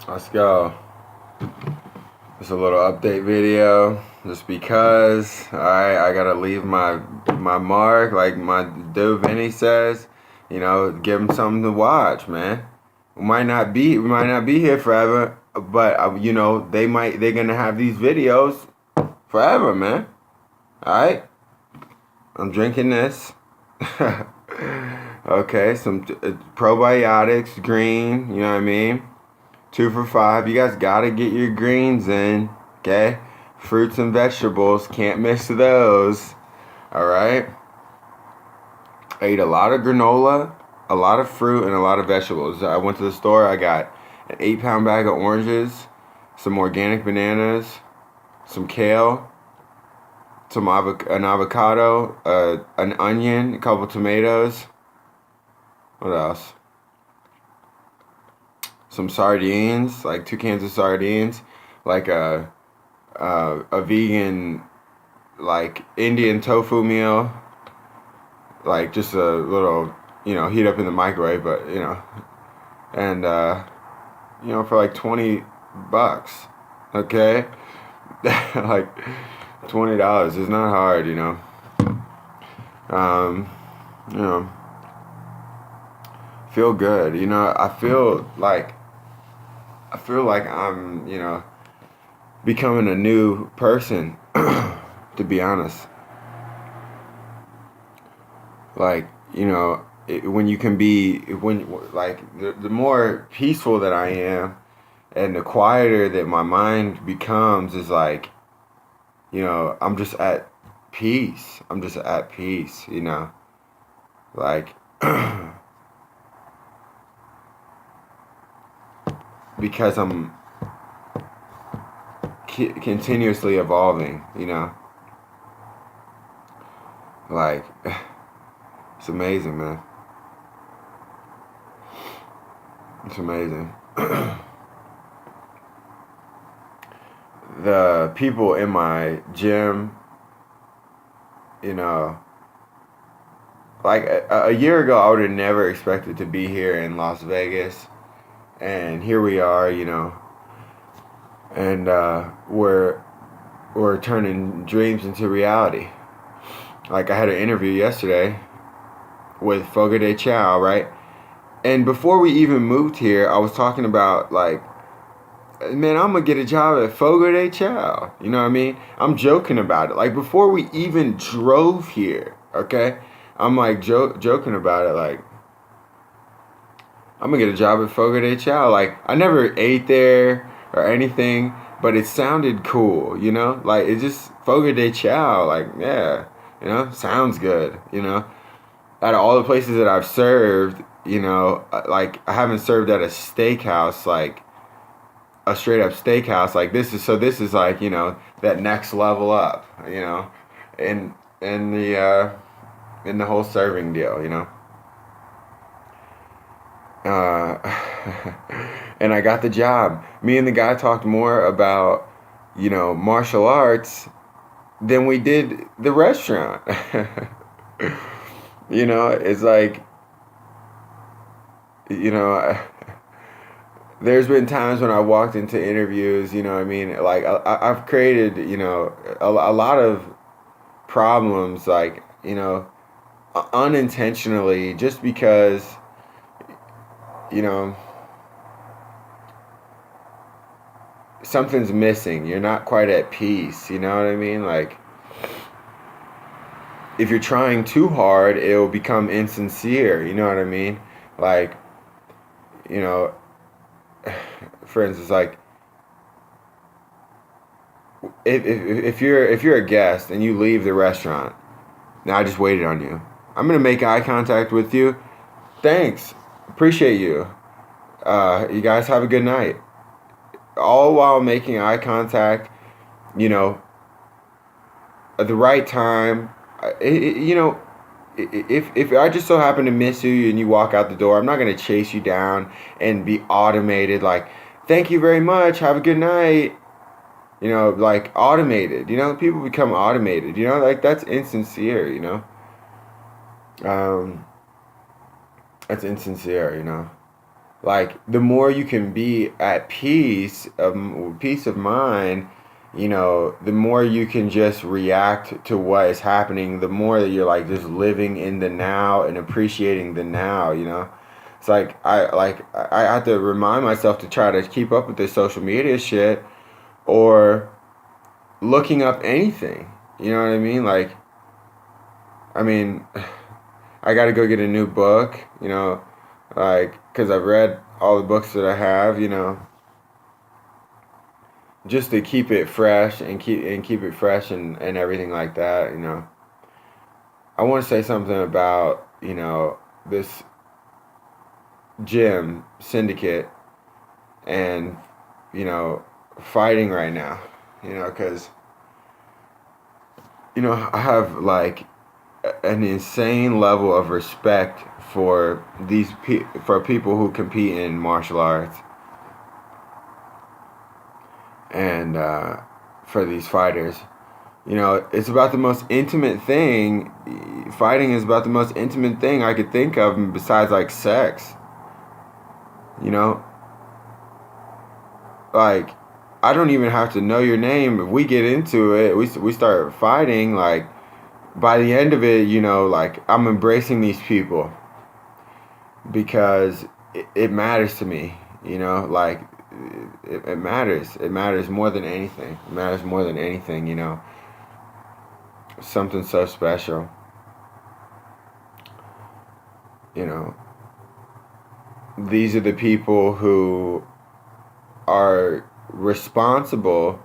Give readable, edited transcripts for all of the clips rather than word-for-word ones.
Let's go. It's a little update video just because I gotta leave my mark, like my dude Vinny says, give him something to watch, man. We might not be here forever, but they're gonna have these videos forever, man. Alright? I'm drinking this. Okay, some probiotics, green, you know what I mean? 2 for $5. You guys gotta get your greens in, okay? Fruits and vegetables, can't miss those. Alright? I ate a lot of granola, a lot of fruit, and a lot of vegetables. I went to the store, I got an 8-pound bag of oranges, some organic bananas, some kale, an avocado, an onion, a couple tomatoes. What else? Some sardines, like 2 cans of sardines, like a vegan, like Indian tofu meal, like just a little, heat up in the microwave, but and for like $20, okay, like $20 is not hard, feel good, I feel like I'm, becoming a new person, to be honest. Like, when you can be, the more peaceful that I am and the quieter that my mind becomes is like, I'm just at peace. I'm just at peace, like, because I'm continuously evolving, like, it's amazing, man. It's amazing. The people in my gym, like a year ago I would have never expected to be here in Las Vegas, and here we are, and we're turning dreams into reality. Like, I had an interview yesterday with Fogo de Chao, right? And before we even moved here, I was talking about, like, man, I'm gonna get a job at Fogo de Chao. You know what I mean? I'm joking about it. Like, before we even drove here, okay? I'm like joking about it, like, I'm gonna get a job at Fogo de Chao. Like, I never ate there or anything, but it sounded cool, Like, it just, Fogo de Chao, like, yeah, sounds good, Out of all the places that I've served, like, I haven't served at a steakhouse, like, a straight up steakhouse. Like, this is like, that next level up, in the whole serving deal, and I got the job. Me and the guy talked more about, martial arts than we did the restaurant. It's like, there's been times when I walked into interviews, like, I've created, a lot of problems, like, unintentionally, just because, something's missing. You're not quite at peace, you know what I mean? Like, if you're trying too hard, it'll become insincere, you know what I mean? Like, for instance, like, if you're a guest and you leave the restaurant, now I just waited on you. I'm gonna make eye contact with you. Thanks, appreciate you. You guys have a good night. All while making eye contact, at the right time. If I just so happen to miss you and you walk out the door, I'm not gonna chase you down and be automated, like, thank you very much, have a good night. Like, automated. People become automated. Like, that's insincere. That's insincere. Like, the more you can be at peace of mind, the more you can just react to what is happening, the more that you're like just living in the now and appreciating the now. It's I have to remind myself to try to keep up with this social media shit, or looking up anything. You know what I mean? Like, I mean, I got to go get a new book, like, because I've read all the books that I have, just to keep it fresh and keep it fresh and everything like that. I want to say something about, this gym syndicate and, fighting right now, because, I have like an insane level of respect for for people who compete in martial arts, and for these fighters. It's about the most intimate thing. Fighting is about the most intimate thing I could think of besides like sex. You know, like, I don't even have to know your name. If we get into it, we start fighting. Like, by the end of it, like, I'm embracing these people because it matters to me. Like, it matters. It matters more than anything. It matters more than anything. Something so special. These are the people who are responsible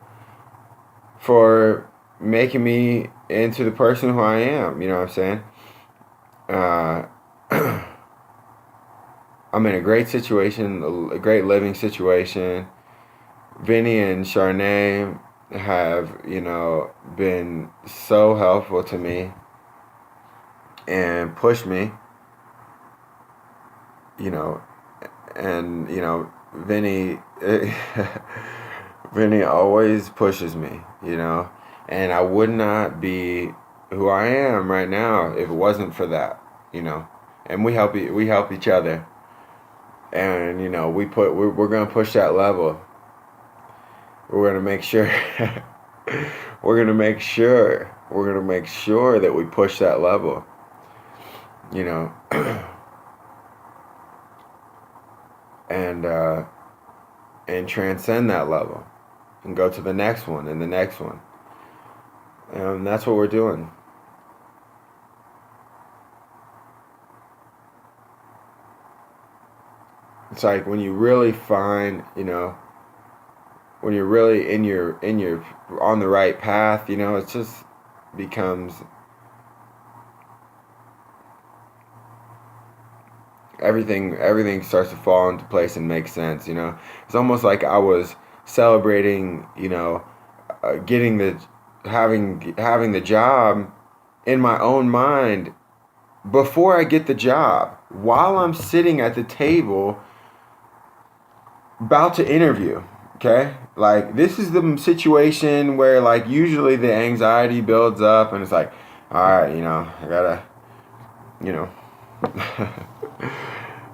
for making me into the person who I am. You know what I'm saying? I'm in a great situation, a great living situation. Vinny and Charnay have, been so helpful to me and pushed me, and, Vinny, Vinny always pushes me, and I would not be who I am right now if it wasn't for that, and we help each other, and, we're gonna push that level. We're gonna make sure we're gonna make sure that we push that level, and transcend that level and go to the next one and the next one. And that's what we're doing. It's like when you really find, when you're really in your on the right path, it just becomes everything starts to fall into place and make sense. It's almost like I was celebrating, getting having the job in my own mind before I get the job, while I'm sitting at the table about to interview. Okay, like, this is the situation where, like, usually the anxiety builds up and it's like, all right, I gotta,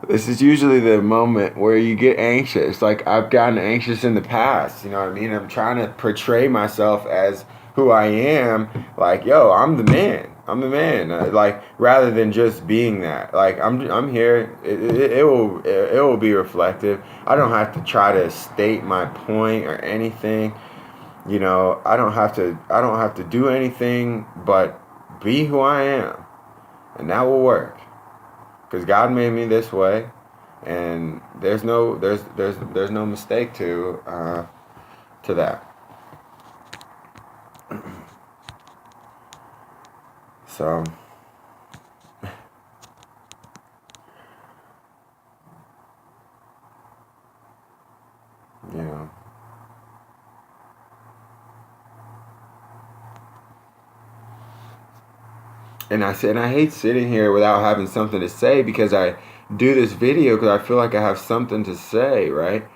this is usually the moment where you get anxious. Like, I've gotten anxious in the past, you know what I mean? I'm trying to portray myself as who I am, like, yo, I'm the man. Like, rather than just being that. Like, I'm here. It will be reflective. I don't have to try to state my point or anything. I don't have to do anything but be who I am, and that will work. Because God made me this way, and there's no mistake to that. So, and I hate sitting here without having something to say, because I do this video because I feel like I have something to say, right?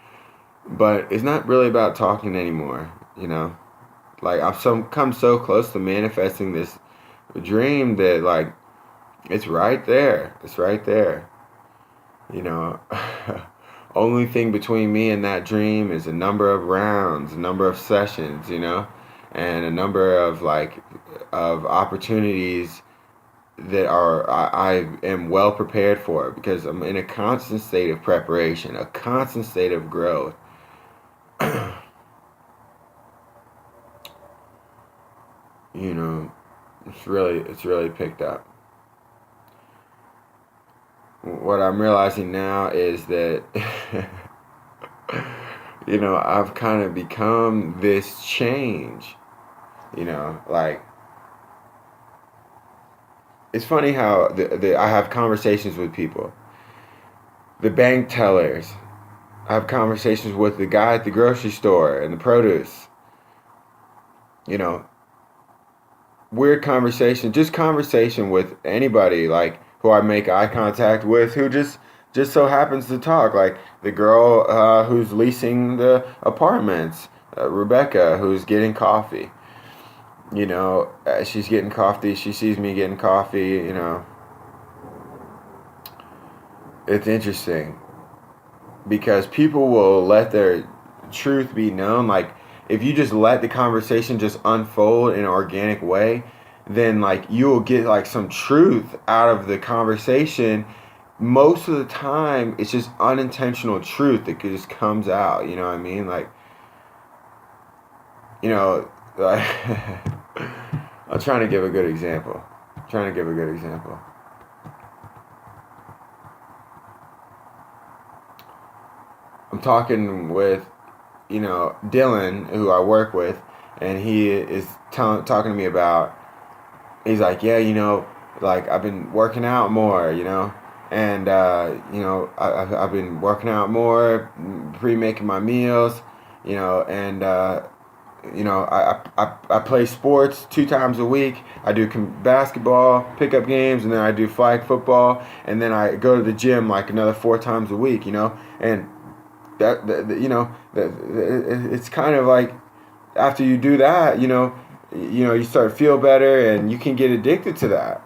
But it's not really about talking anymore, Like, I've come so close to manifesting this dream that, like, it's right there. It's right there. only thing between me and that dream is a number of rounds, a number of sessions, and a number of of opportunities that I am well prepared for, because I'm in a constant state of preparation, a constant state of growth. It's really picked up. What I'm realizing now is that I've kind of become this change. It's funny how I have conversations with people, the bank tellers. I have conversations with the guy at the grocery store and the produce. Weird conversation, just conversation with anybody who I make eye contact with, who just so happens to talk, like the girl who's leasing the apartments, Rebecca, who's getting coffee. She's getting coffee. She sees me getting coffee. It's interesting because people will let their truth be known. If you just let the conversation just unfold in an organic way, then you'll get some truth out of the conversation. Most of the time, it's just unintentional truth that just comes out. You know what I mean? I'm trying to give a good example. I'm talking with, Dylan, who I work with, and he is talking to me about, he's like, yeah, I've been working out more, and, I've been working out more, pre-making my meals, and, I play sports 2 times a week. I do basketball, pickup games, and then I do flag football, and then I go to the gym another 4 times a week, and it's kind of after you do that, you start to feel better, and you can get addicted to that.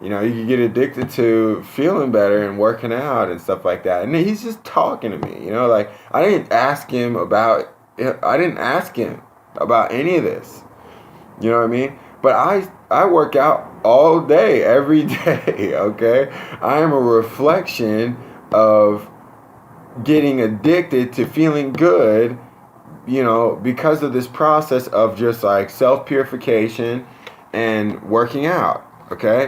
You can get addicted to feeling better and working out and stuff like that. And he's just talking to me, I didn't ask him about any of this. You know what I mean? But I work out all day, every day, okay? I am a reflection of getting addicted to feeling good, because of this process of just self-purification and working out, okay?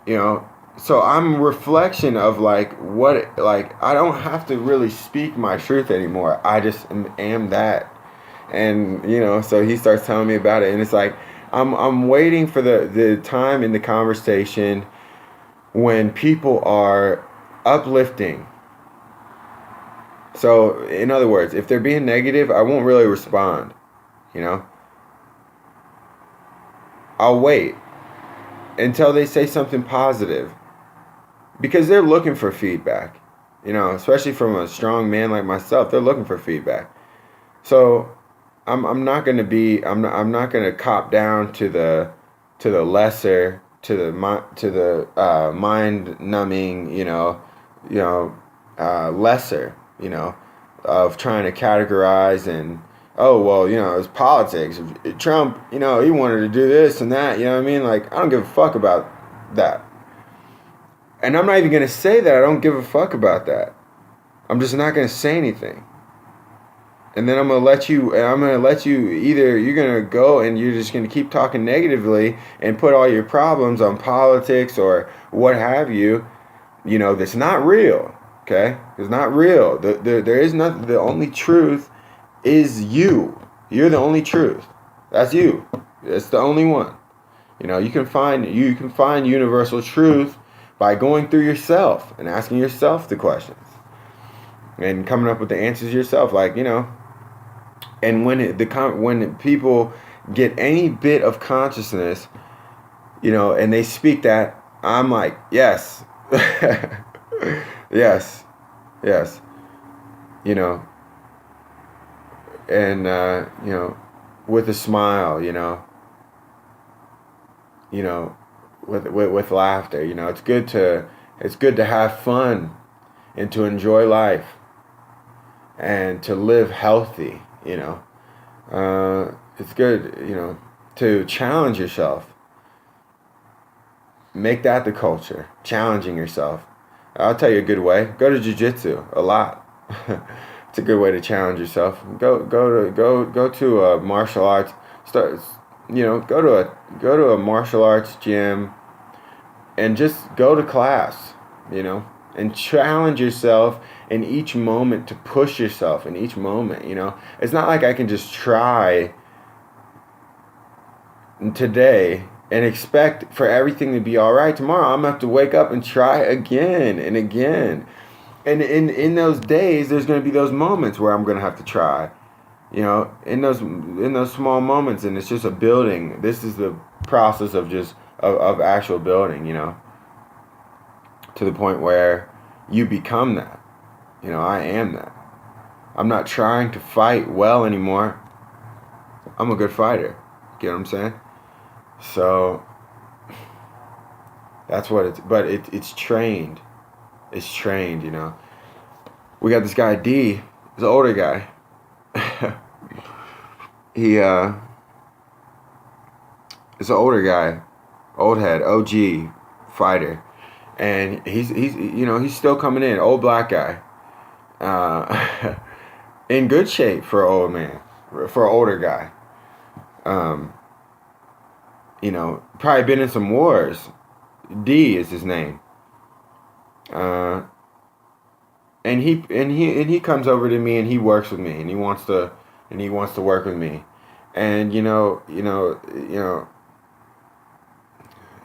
So I'm a reflection of what, I don't have to really speak my truth anymore. I just am that. And, so he starts telling me about it, and it's I'm waiting for the time in the conversation when people are uplifting. So, in other words, if they're being negative, I won't really respond, I'll wait until they say something positive, because they're looking for feedback, especially from a strong man like myself. They're looking for feedback. So I'm not going to cop down to the lesser, to the mind numbing, lesser, of trying to categorize and, oh, well, it's politics. Trump, he wanted to do this and that, you know what I mean? I don't give a fuck about that. And I'm not even going to say that I don't give a fuck about that. I'm just not going to say anything. And then I'm going to let you, either you're going to go and you're just going to keep talking negatively and put all your problems on politics or what have you, that's not real. Okay? It's not real. There is nothing. The only truth is you. You're the only truth. That's you. It's the only one. You can find universal truth by going through yourself and asking yourself the questions and coming up with the answers yourself. And when people get any bit of consciousness, and they speak that, I'm like, yes. Yes. And with a smile, with laughter, it's good to have fun and to enjoy life and to live healthy, it's good, to challenge yourself. Make that the culture, challenging yourself. I'll tell you a good way. Go to jiu-jitsu a lot. It's a good way to challenge yourself. Go to a martial arts. Go to a martial arts gym and just go to class, and challenge yourself in each moment, to push yourself in each moment, It's not like I can just try today and expect for everything to be all right tomorrow. I'm going to have to wake up and try again and again. And in those days, there's going to be those moments where I'm going to have to try, in those small moments. And it's just a building. This is the process of actual building, to the point where you become that. I am that. I'm not trying to fight well anymore. I'm a good fighter. You know what I'm saying? So that's what it's trained. It's trained, We got this guy D. He's an older guy. He is an older guy, old head, OG fighter, and he's still coming in, old black guy, in good shape for an old man, for an older guy. Probably been in some wars. D is his name. And he comes over to me and he works with me and he wants to work with me. And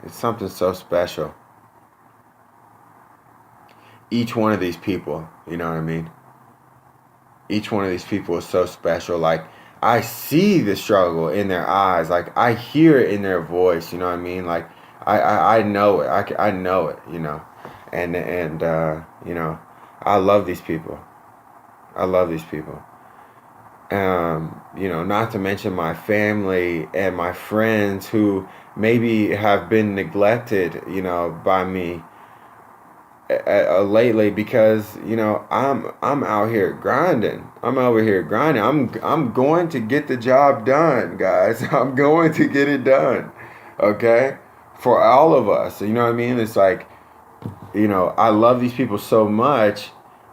it's something so special. Each one of these people, you know what I mean? Each one of these people is so special. Like, I see the struggle in their eyes. Like, I hear it in their voice, you know what I mean? Like, I know it. I know it, And I love these people. I love these people. Not to mention my family and my friends who maybe have been neglected, by me lately, because I'm out here grinding. I'm over here grinding. I'm going to get the job done, guys. I'm going to get it done. Okay? For all of us. You know what I mean? It's like, I love these people so much.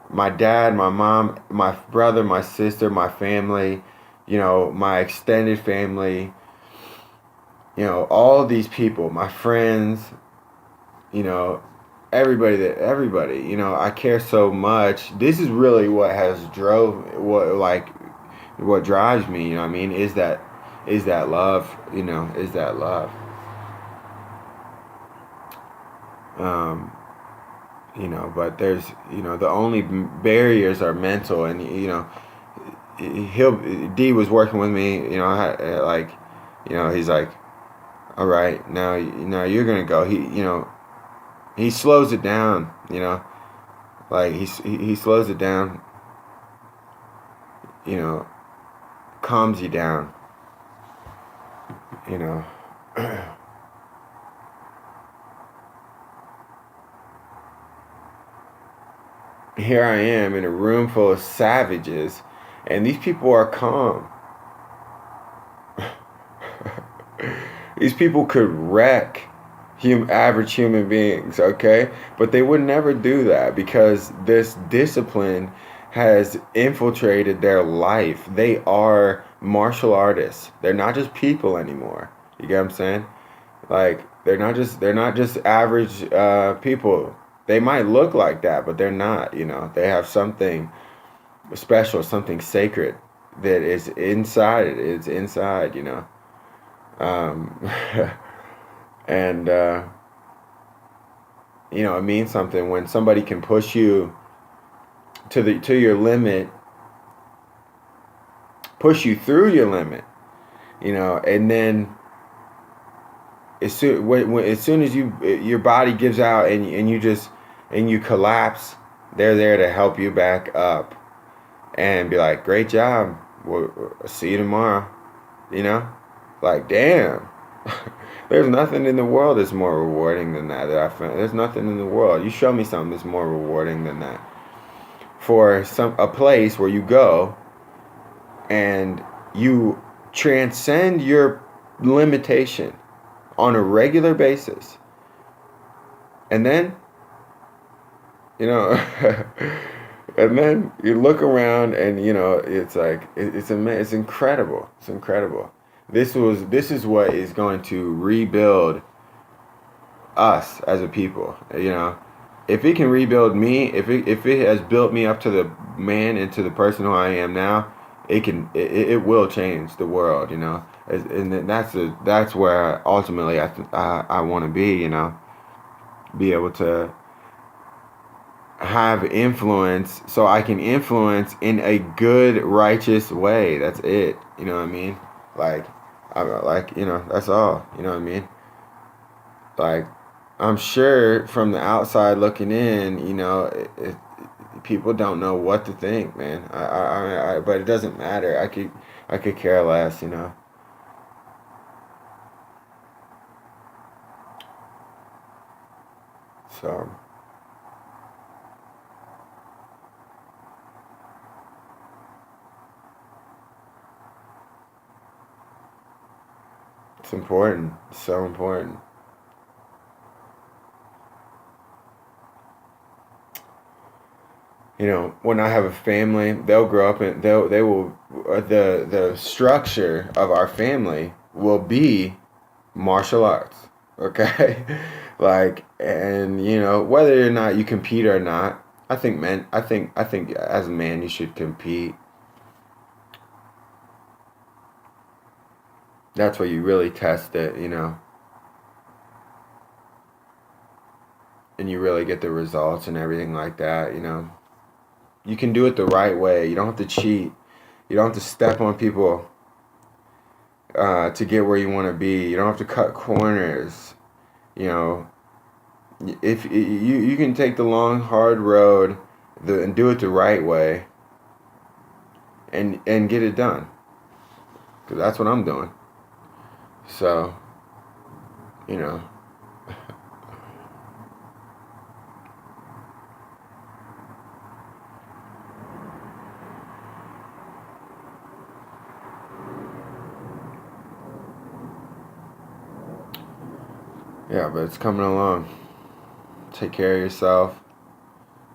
My dad, my mom, my brother, my sister, my family, my extended family, all of these people, my friends, everybody, I care so much. This is really what what drives me, is that love, is that love. But there's, the only barriers are mental, and, D was working with me, he's like, all right, now you're going to go. He slows it down, like he slows it down, calms you down, Here I am in a room full of savages, and these people are calm. These people could wreck average human beings, okay? But they would never do that because this discipline has infiltrated their life. They are martial artists. They're not just people anymore. You get what I'm saying? Like, they're not just average people. They might look like that, but they're not, They have something special, something sacred that is inside it. It's inside, And, it means something when somebody can push you to your limit, push you through your limit, and then as soon as your body gives out and you collapse, they're there to help you back up and be like, great job, we'll see you tomorrow, like, damn. There's nothing in the world that's more rewarding than that I found. There's nothing in the world. You show me something that's more rewarding than that. for a place where you go and you transcend your limitation on a regular basis. And then, and then you look around and, it's like, it's incredible. It's incredible. This is what is going to rebuild us as a people, If it can rebuild me, if it has built me up to the man and to the person who I am now, it will change the world, And that's where ultimately I want to be, be able to have influence so I can influence in a good, righteous way. That's it. You know what I mean? That's all. You know what I mean? Like, I'm sure from the outside looking in, people don't know what to think, man. But it doesn't matter. I could care less, So. It's important. It's so important. When I have a family, they'll grow up and they will the structure of our family will be martial arts. Okay, and whether or not you compete or not, I think as a man you should compete. That's where you really test it, and you really get the results and everything like that, You can do it the right way. You don't have to cheat. You don't have to step on people to get where you want to be. You don't have to cut corners. If you can take the long, hard road and do it the right way and get it done. Because that's what I'm doing. So, yeah, but it's coming along. Take care of yourself.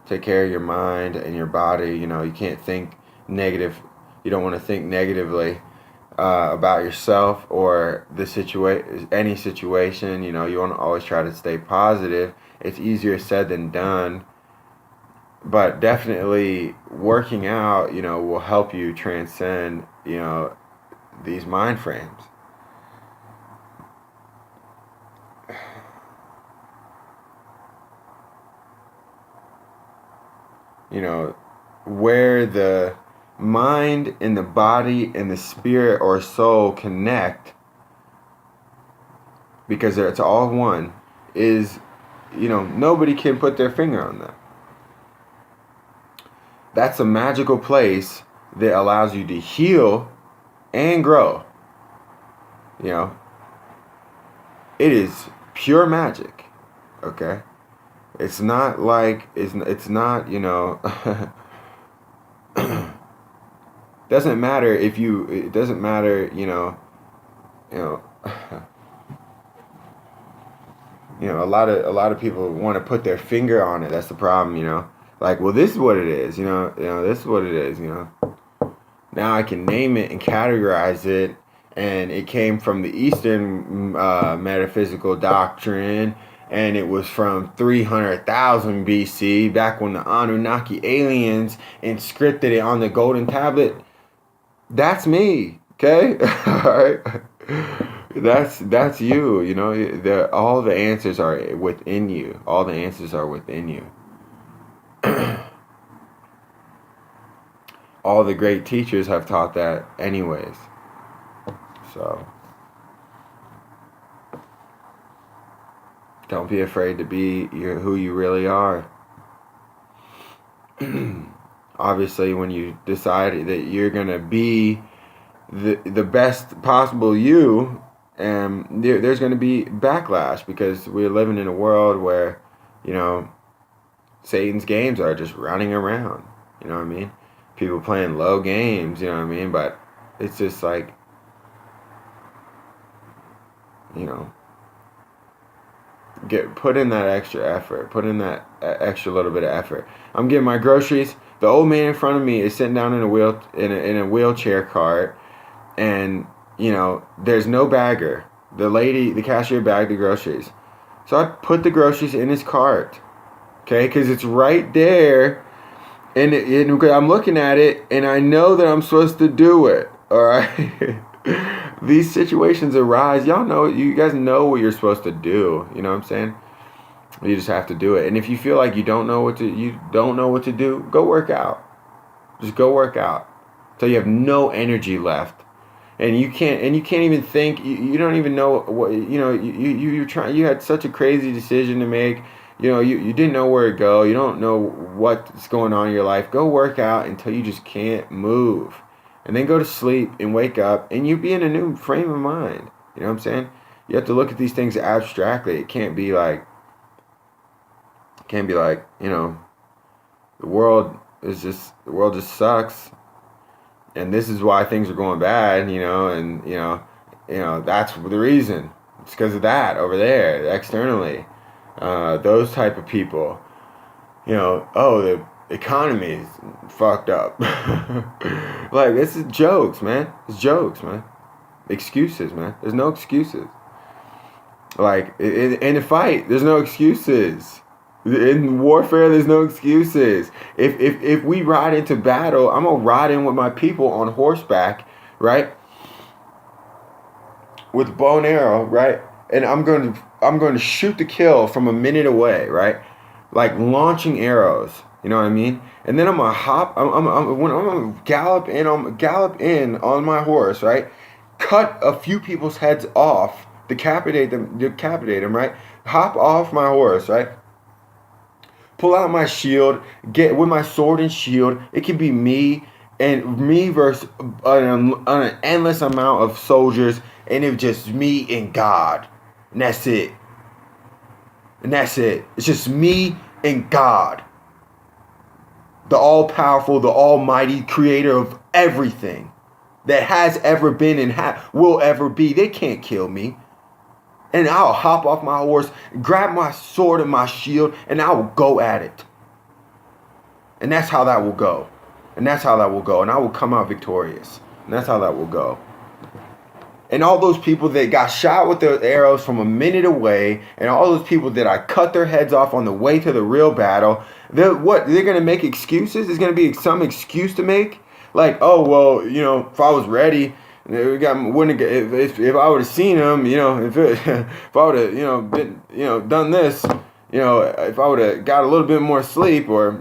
Take care of your mind and your body. You can't think negative. You don't want to think negatively about yourself or any situation. You want to always try to stay positive. It's easier said than done. But definitely working out, will help you transcend, these mind frames. Where the mind and the body and the spirit or soul connect, because it's all one, is, nobody can put their finger on that. That's a magical place that allows you to heal and grow. It is pure magic. Okay? It's not like it's not, doesn't matter if it doesn't matter, a lot of people want to put their finger on it. That's the problem, Like, well, this is what it is, this is what it is, Now I can name it and categorize it, and it came from the Eastern metaphysical doctrine, and it was from 300,000 BC, back when the Anunnaki aliens inscripted it on the golden tablet. That's me, okay? All right? That's you, all the answers are within you. All the answers are within you. All the great teachers have taught that anyways. So, don't be afraid to be who you really are. Obviously, when you decide that you're going to be the best possible you, there's going to be backlash, because we're living in a world where, Satan's games are just running around. You know what I mean? People playing low games, you know what I mean? But it's just like, you know, put in that extra effort. Put in that extra little bit of effort. I'm getting my groceries. The old man in front of me is sitting down in a wheelchair cart, and there's no bagger. The cashier bagged the groceries. So I put the groceries in his cart, okay? Because it's right there, and I'm looking at it, and I know that I'm supposed to do it. All right. These situations arise. You guys know what you're supposed to do. You know what I'm saying? You just have to do it. And if you feel like you don't know what to do, go work out. Just go work out till you have no energy left. And you can't even think. You don't even know what you had such a crazy decision to make. You didn't know where to go. You don't know what's going on in your life. Go work out until you just can't move, and then go to sleep and wake up, and you be in a new frame of mind. You know what I'm saying? You have to look at these things abstractly. It can't be like the world just sucks. And this is why things are going bad, and that's the reason. It's because of that over there, externally. Those type of people, the economy is fucked up. Like, this is jokes, man. It's jokes, man. Excuses, man. There's no excuses. Like, in a fight, there's no excuses. In warfare, there's no excuses. If we ride into battle, I'm gonna ride in with my people on horseback, right? With bow and arrow, right? And I'm going to shoot to kill from a minute away, right? Like launching arrows. You know what I mean? And then I'm gonna hop. I'm gonna gallop in on my horse, right? Cut a few people's heads off, decapitate them, right? Hop off my horse, right? Pull out my shield, get with my sword and shield. It can be me versus an endless amount of soldiers, and it's just me and God, and that's it. It's just me and God, the all-powerful, the almighty creator of everything that has ever been and will ever be. They can't kill me. And I'll hop off my horse, grab my sword and my shield, and I will go at it. And that's how that will go. And I will come out victorious. And that's how that will go. And all those people that got shot with their arrows from a minute away, and all those people that I cut their heads off on the way to the real battle, they're going to make excuses? There's going to be some excuse to make? Like, oh, well, if I was ready... If I would have seen him, if I would have, been, done this, if I would have got a little bit more sleep, or,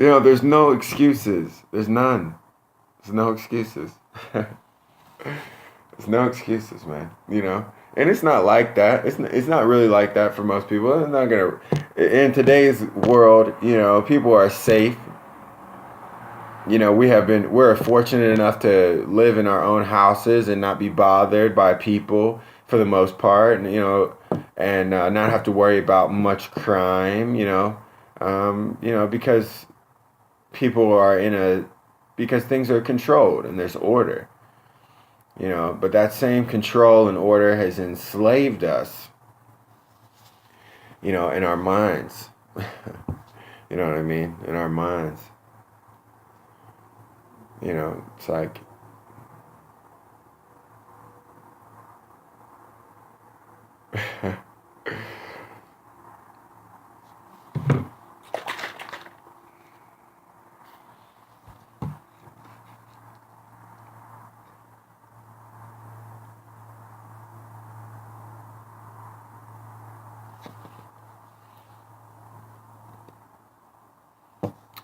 there's no excuses. There's none. There's no excuses. There's no excuses, man. And it's not like that. It's not really like that for most people. It's not gonna. In today's world, people are safe. We're fortunate enough to live in our own houses and not be bothered by people for the most part, and not have to worry about much crime, because people are because things are controlled and there's order, but that same control and order has enslaved us, in our minds. You know what I mean? In our minds. It's like,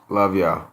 love y'all.